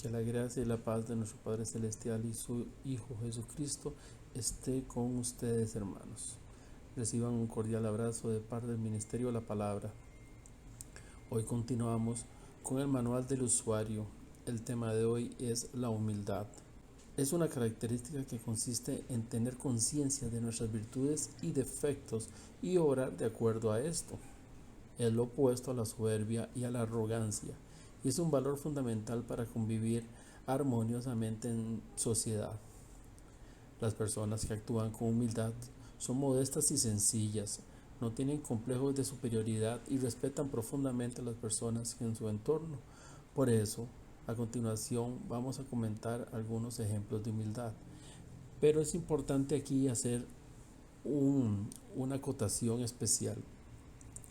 Que la gracia y la paz de nuestro Padre Celestial y su Hijo Jesucristo esté con ustedes, hermanos. Reciban un cordial abrazo de parte del Ministerio de la Palabra. Hoy continuamos con el manual del usuario. El tema de hoy es la humildad. Es una característica que consiste en tener conciencia de nuestras virtudes y defectos y obrar de acuerdo a esto. Es lo opuesto a la soberbia y a la arrogancia, y es un valor fundamental para convivir armoniosamente en sociedad. Las personas que actúan con humildad son modestas y sencillas, no tienen complejos de superioridad y respetan profundamente a las personas en su entorno. Por eso, a continuación vamos a comentar algunos ejemplos de humildad. Pero es importante aquí hacer una acotación especial.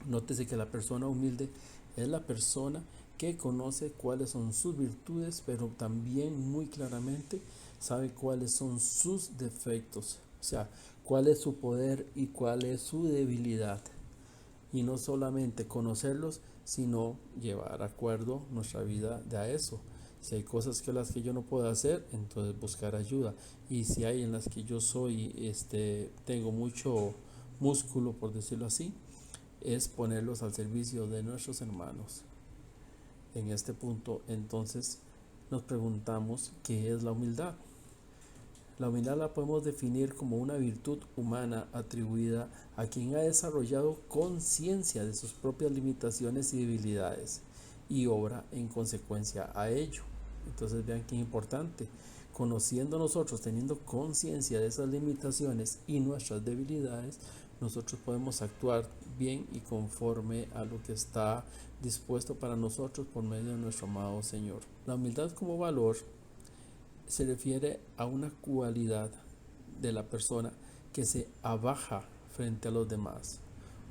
Nótese que la persona humilde es la persona que conoce cuáles son sus virtudes, pero también muy claramente sabe cuáles son sus defectos, o sea, cuál es su poder y cuál es su debilidad. Y no solamente conocerlos, sino llevar a acuerdo nuestra vida de a eso. Si hay cosas que las que yo no puedo hacer, entonces buscar ayuda. Y si hay en las que yo tengo mucho músculo, por decirlo así, es ponerlos al servicio de nuestros hermanos. En este punto, entonces, nos preguntamos qué es la humildad. La humildad la podemos definir como una virtud humana atribuida a quien ha desarrollado conciencia de sus propias limitaciones y debilidades y obra en consecuencia a ello. Entonces vean qué importante. Conociendo nosotros, teniendo conciencia de esas limitaciones y nuestras debilidades, nosotros podemos actuar bien y conforme a lo que está dispuesto para nosotros por medio de nuestro amado Señor. La humildad como valor se refiere a una cualidad de la persona que se abaja frente a los demás.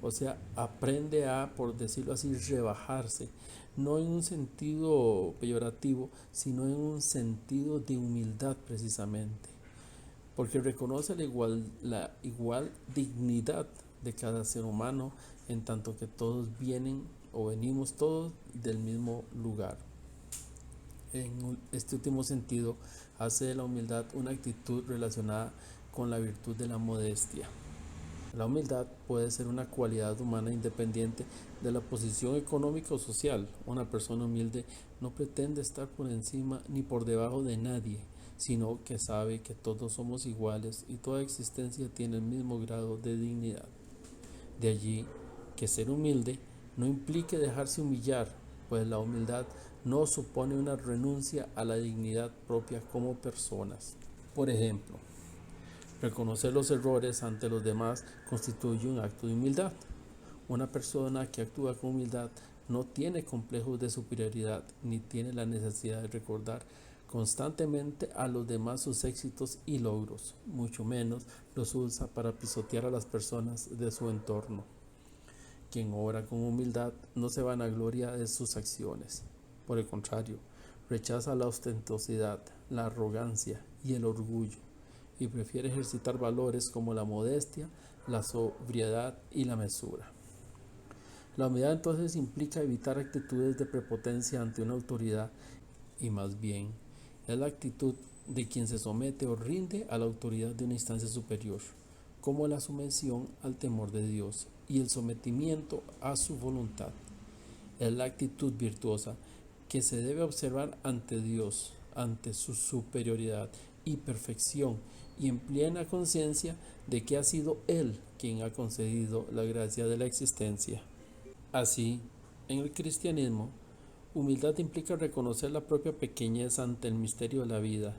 O sea, aprende a, por decirlo así, rebajarse, no en un sentido peyorativo, sino en un sentido de humildad precisamente, porque reconoce la igual dignidad de cada ser humano, en tanto que todos vienen o venimos todos del mismo lugar. En este último sentido, hace de la humildad una actitud relacionada con la virtud de la modestia. La humildad puede ser una cualidad humana independiente de la posición económica o social. Una persona humilde no pretende estar por encima ni por debajo de nadie, sino que sabe que todos somos iguales y toda existencia tiene el mismo grado de dignidad. De allí que ser humilde no implique dejarse humillar, pues la humildad no supone una renuncia a la dignidad propia como personas. Por ejemplo, reconocer los errores ante los demás constituye un acto de humildad. Una persona que actúa con humildad no tiene complejos de superioridad ni tiene la necesidad de recordar constantemente a los demás sus éxitos y logros, mucho menos los usa para pisotear a las personas de su entorno. Quien obra con humildad no se vanagloria de sus acciones. Por el contrario, rechaza la ostentosidad, la arrogancia y el orgullo, y prefiere ejercitar valores como la modestia, la sobriedad y la mesura. La humildad entonces implica evitar actitudes de prepotencia ante una autoridad y más bien es la actitud de quien se somete o rinde a la autoridad de una instancia superior, como la sumisión al temor de Dios y el sometimiento a su voluntad. Es la actitud virtuosa que se debe observar ante Dios, ante su superioridad y perfección, y en plena conciencia de que ha sido Él quien ha concedido la gracia de la existencia. Así, en el cristianismo, humildad implica reconocer la propia pequeñez ante el misterio de la vida,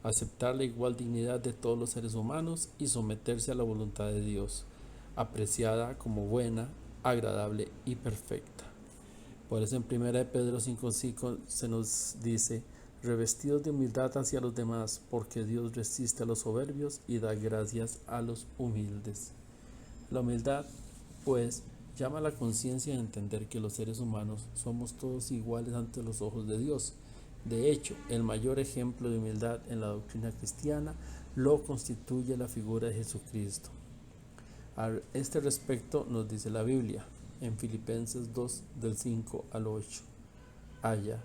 aceptar la igual dignidad de todos los seres humanos y someterse a la voluntad de Dios, apreciada como buena, agradable y perfecta. Por eso en 1 Pedro 5:5 se nos dice: revestidos de humildad hacia los demás, porque Dios resiste a los soberbios y da gracias a los humildes. La humildad, pues, llama a la conciencia de entender que los seres humanos somos todos iguales ante los ojos de Dios. De hecho, el mayor ejemplo de humildad en la doctrina cristiana lo constituye la figura de Jesucristo. A este respecto nos dice la Biblia en Filipenses 2 del 5 al 8: haya,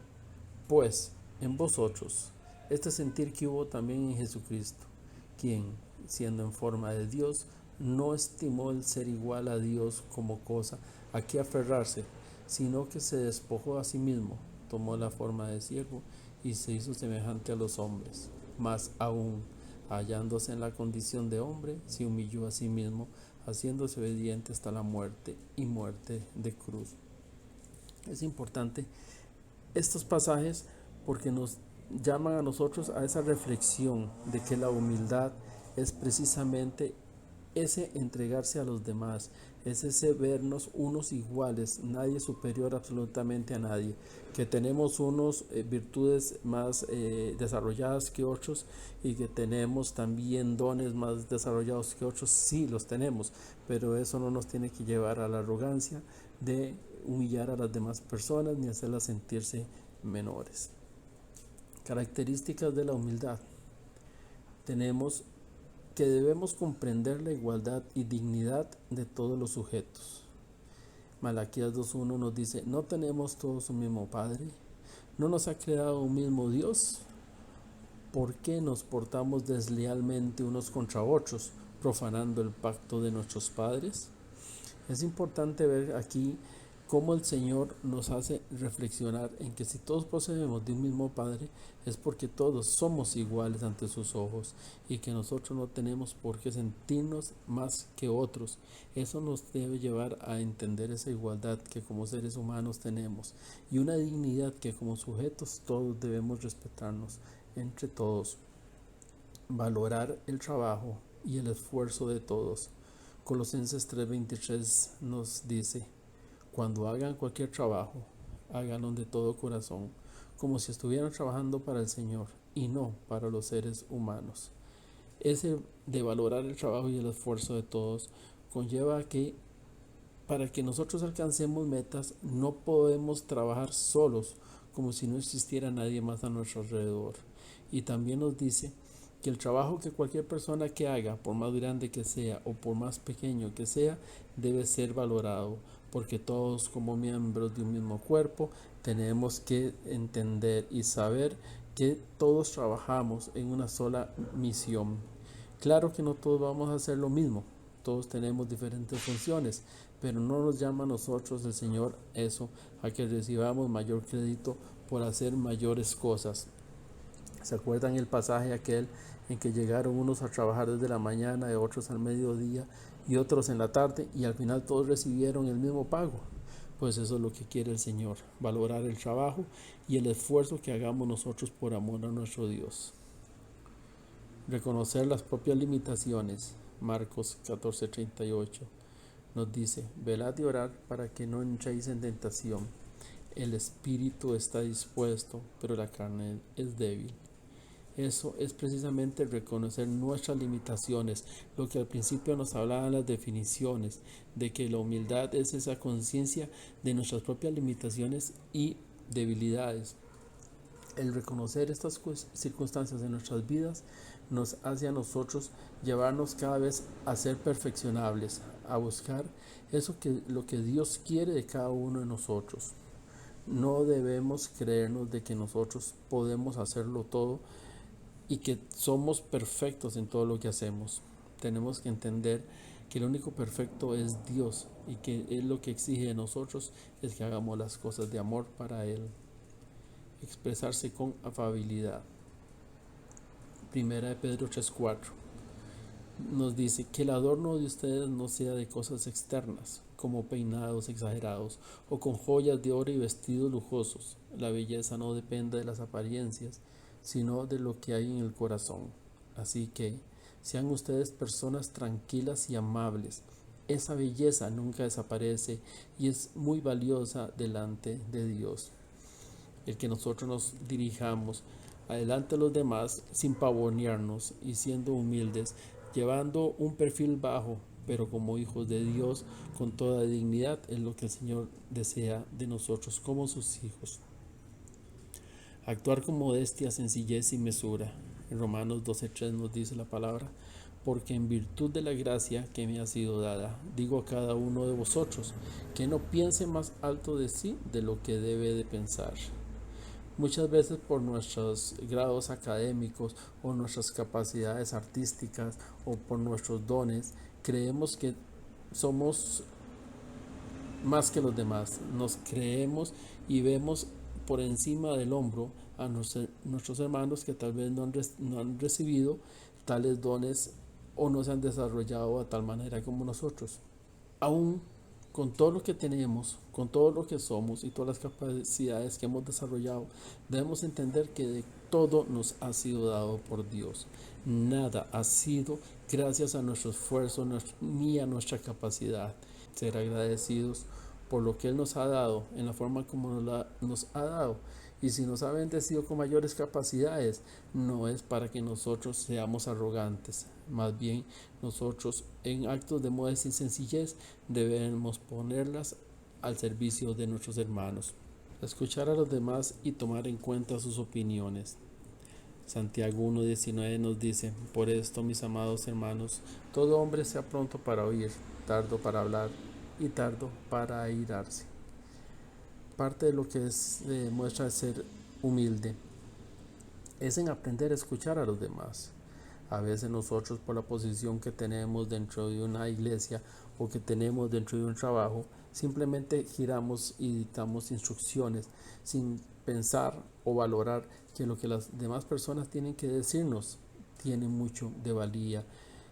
pues, en vosotros este sentir que hubo también en Jesucristo, quien, siendo en forma de Dios, no estimó el ser igual a Dios como cosa a que aferrarse, sino que se despojó a sí mismo, tomó la forma de siervo y se hizo semejante a los hombres. Más aún, hallándose en la condición de hombre, se humilló a sí mismo, haciéndose obediente hasta la muerte y muerte de cruz. Es importante estos pasajes porque nos llaman a nosotros a esa reflexión de que la humildad es precisamente ese entregarse a los demás, es ese vernos unos iguales, nadie superior absolutamente a nadie, que tenemos unos virtudes más desarrolladas que otros y que tenemos también dones más desarrollados que otros, sí los tenemos, pero eso no nos tiene que llevar a la arrogancia de humillar a las demás personas ni hacerlas sentirse menores. Características de la humildad. Tenemos que debemos comprender la igualdad y dignidad de todos los sujetos. Malaquías 2.1 nos dice, ¿no tenemos todos un mismo Padre? ¿No nos ha creado un mismo Dios? ¿Por qué nos portamos deslealmente unos contra otros, profanando el pacto de nuestros padres? Es importante ver aquí cómo el Señor nos hace reflexionar en que si todos procedemos de un mismo Padre es porque todos somos iguales ante sus ojos y que nosotros no tenemos por qué sentirnos más que otros. Eso nos debe llevar a entender esa igualdad que como seres humanos tenemos y una dignidad que como sujetos todos debemos respetarnos entre todos, valorar el trabajo y el esfuerzo de todos. Colosenses 3:23 nos dice, cuando hagan cualquier trabajo, háganlo de todo corazón, como si estuvieran trabajando para el Señor y no para los seres humanos. Ese de valorar el trabajo y el esfuerzo de todos conlleva que para que nosotros alcancemos metas no podemos trabajar solos, como si no existiera nadie más a nuestro alrededor. Y también nos dice que el trabajo que cualquier persona que haga, por más grande que sea o por más pequeño que sea, debe ser valorado, porque todos como miembros de un mismo cuerpo tenemos que entender y saber que todos trabajamos en una sola misión. Claro que no todos vamos a hacer lo mismo, todos tenemos diferentes funciones, pero no nos llama a nosotros el Señor eso, a que recibamos mayor crédito por hacer mayores cosas. ¿Se acuerdan el pasaje aquel en que llegaron unos a trabajar desde la mañana y otros al mediodía y otros en la tarde y al final todos recibieron el mismo pago? Pues eso es lo que quiere el Señor, valorar el trabajo y el esfuerzo que hagamos nosotros por amor a nuestro Dios. Reconocer las propias limitaciones. Marcos 14:38 nos dice, velad y orad para que no entréis en tentación. El espíritu está dispuesto, pero la carne es débil. Eso es precisamente reconocer nuestras limitaciones, lo que al principio nos hablaban las definiciones, de que la humildad es esa conciencia de nuestras propias limitaciones y debilidades. El reconocer estas circunstancias de nuestras vidas nos hace a nosotros llevarnos cada vez a ser perfeccionables, a buscar lo que Dios quiere de cada uno de nosotros. No debemos creernos de que nosotros podemos hacerlo todo y que somos perfectos en todo lo que hacemos. Tenemos que entender que el único perfecto es Dios y que Él lo que exige de nosotros es que hagamos las cosas de amor para Él. Expresarse con afabilidad. Primera de Pedro 3:4 nos dice que el adorno de ustedes no sea de cosas externas, como peinados exagerados o con joyas de oro y vestidos lujosos. La belleza no depende de las apariencias, sino de lo que hay en el corazón. Así que sean ustedes personas tranquilas y amables. Esa belleza nunca desaparece y es muy valiosa delante de Dios. El que nosotros nos dirijamos adelante a los demás sin pavonearnos y siendo humildes, llevando un perfil bajo, pero como hijos de Dios con toda dignidad, es lo que el Señor desea de nosotros como sus hijos. Actuar con modestia, sencillez y mesura. En Romanos 12:3 nos dice la palabra, porque en virtud de la gracia que me ha sido dada, digo a cada uno de vosotros, que no piense más alto de sí de lo que debe de pensar, Muchas veces por nuestros grados académicos o nuestras capacidades artísticas o por nuestros dones, creemos que somos más que los demás. Nos creemos y vemos por encima del hombro a nuestros hermanos que tal vez no han recibido tales dones o no se han desarrollado a tal manera como nosotros. Aún con todo lo que tenemos, con todo lo que somos y todas las capacidades que hemos desarrollado, debemos entender que de todo nos ha sido dado por Dios. Nada ha sido gracias a nuestro esfuerzo ni a nuestra capacidad. Ser agradecidos por lo que Él nos ha dado, en la forma como nos ha dado. Y si nos ha bendecido con mayores capacidades, no es para que nosotros seamos arrogantes. Más bien, nosotros en actos de modestia y sencillez debemos ponerlas al servicio de nuestros hermanos. Escuchar a los demás y tomar en cuenta sus opiniones. Santiago 1:19 nos dice: por esto, mis amados hermanos, todo hombre sea pronto para oír, tardo para hablar y tardo para airarse. Parte de lo que demuestra ser humilde es en aprender a escuchar a los demás. A veces nosotros, por la posición que tenemos dentro de una iglesia o que tenemos dentro de un trabajo, simplemente giramos y dictamos instrucciones sin pensar o valorar que lo que las demás personas tienen que decirnos tiene mucho de valía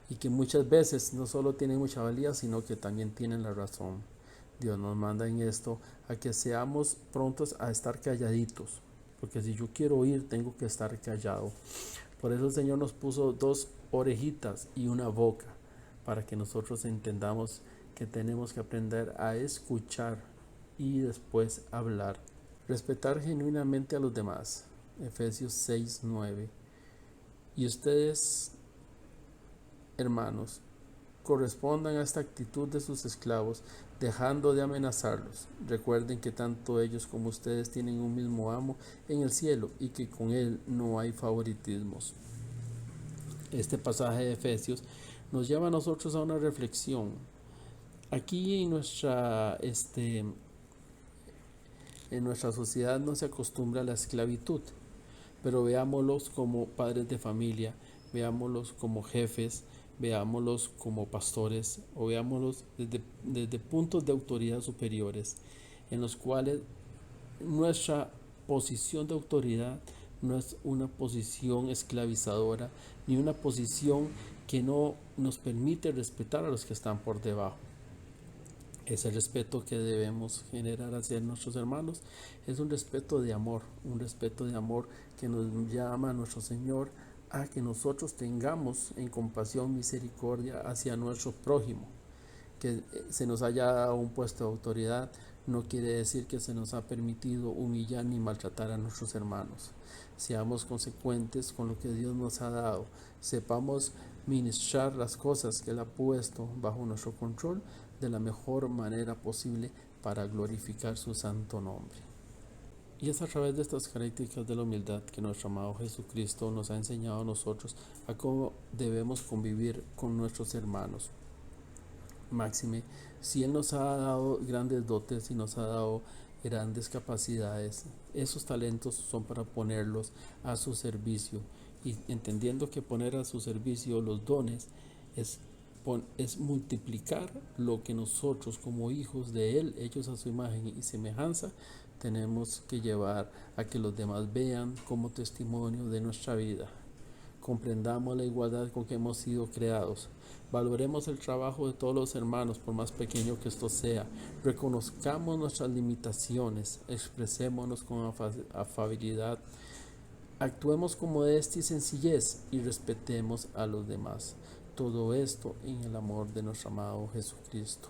y que muchas veces no solo tienen mucha valía, sino que también tienen la razón. Dios nos manda en esto a que seamos prontos a estar calladitos, porque si yo quiero oír, tengo que estar callado. Por eso el Señor nos puso 2 orejitas y una boca, para que nosotros entendamos que tenemos que aprender a escuchar y después hablar. Respetar genuinamente a los demás. Efesios 6:9. Y ustedes, hermanos, correspondan a esta actitud de sus esclavos, dejando de amenazarlos. Recuerden que tanto ellos como ustedes tienen un mismo amo en el cielo y que con él no hay favoritismos. Este pasaje de Efesios nos lleva a nosotros a una reflexión. Aquí en nuestra sociedad no se acostumbra a la esclavitud, pero veámoslos como padres de familia, veámoslos como jefes, veámoslos como pastores o veámoslos desde puntos de autoridad superiores, en los cuales nuestra posición de autoridad no es una posición esclavizadora ni una posición que no nos permite respetar a los que están por debajo. Ese respeto que debemos generar hacia nuestros hermanos es un respeto de amor que nos llama a nuestro Señor a que nosotros tengamos en compasión, misericordia hacia nuestro prójimo. Que se nos haya dado un puesto de autoridad no quiere decir que se nos ha permitido humillar ni maltratar a nuestros hermanos. Seamos consecuentes con lo que Dios nos ha dado. Sepamos ministrar las cosas que Él ha puesto bajo nuestro control de la mejor manera posible para glorificar su santo nombre. Y es a través de estas características de la humildad que nuestro amado Jesucristo nos ha enseñado a nosotros a cómo debemos convivir con nuestros hermanos. Máxime, si Él nos ha dado grandes dotes y nos ha dado grandes capacidades, esos talentos son para ponerlos a su servicio, y entendiendo que poner a su servicio los dones es multiplicar lo que nosotros como hijos de Él, hechos a su imagen y semejanza, tenemos que llevar a que los demás vean como testimonio de nuestra vida. Comprendamos la igualdad con que hemos sido creados. Valoremos el trabajo de todos los hermanos, por más pequeño que esto sea. Reconozcamos nuestras limitaciones. Expresémonos con afabilidad. Actuemos con modestia y sencillez y respetemos a los demás. Todo esto en el amor de nuestro amado Jesucristo.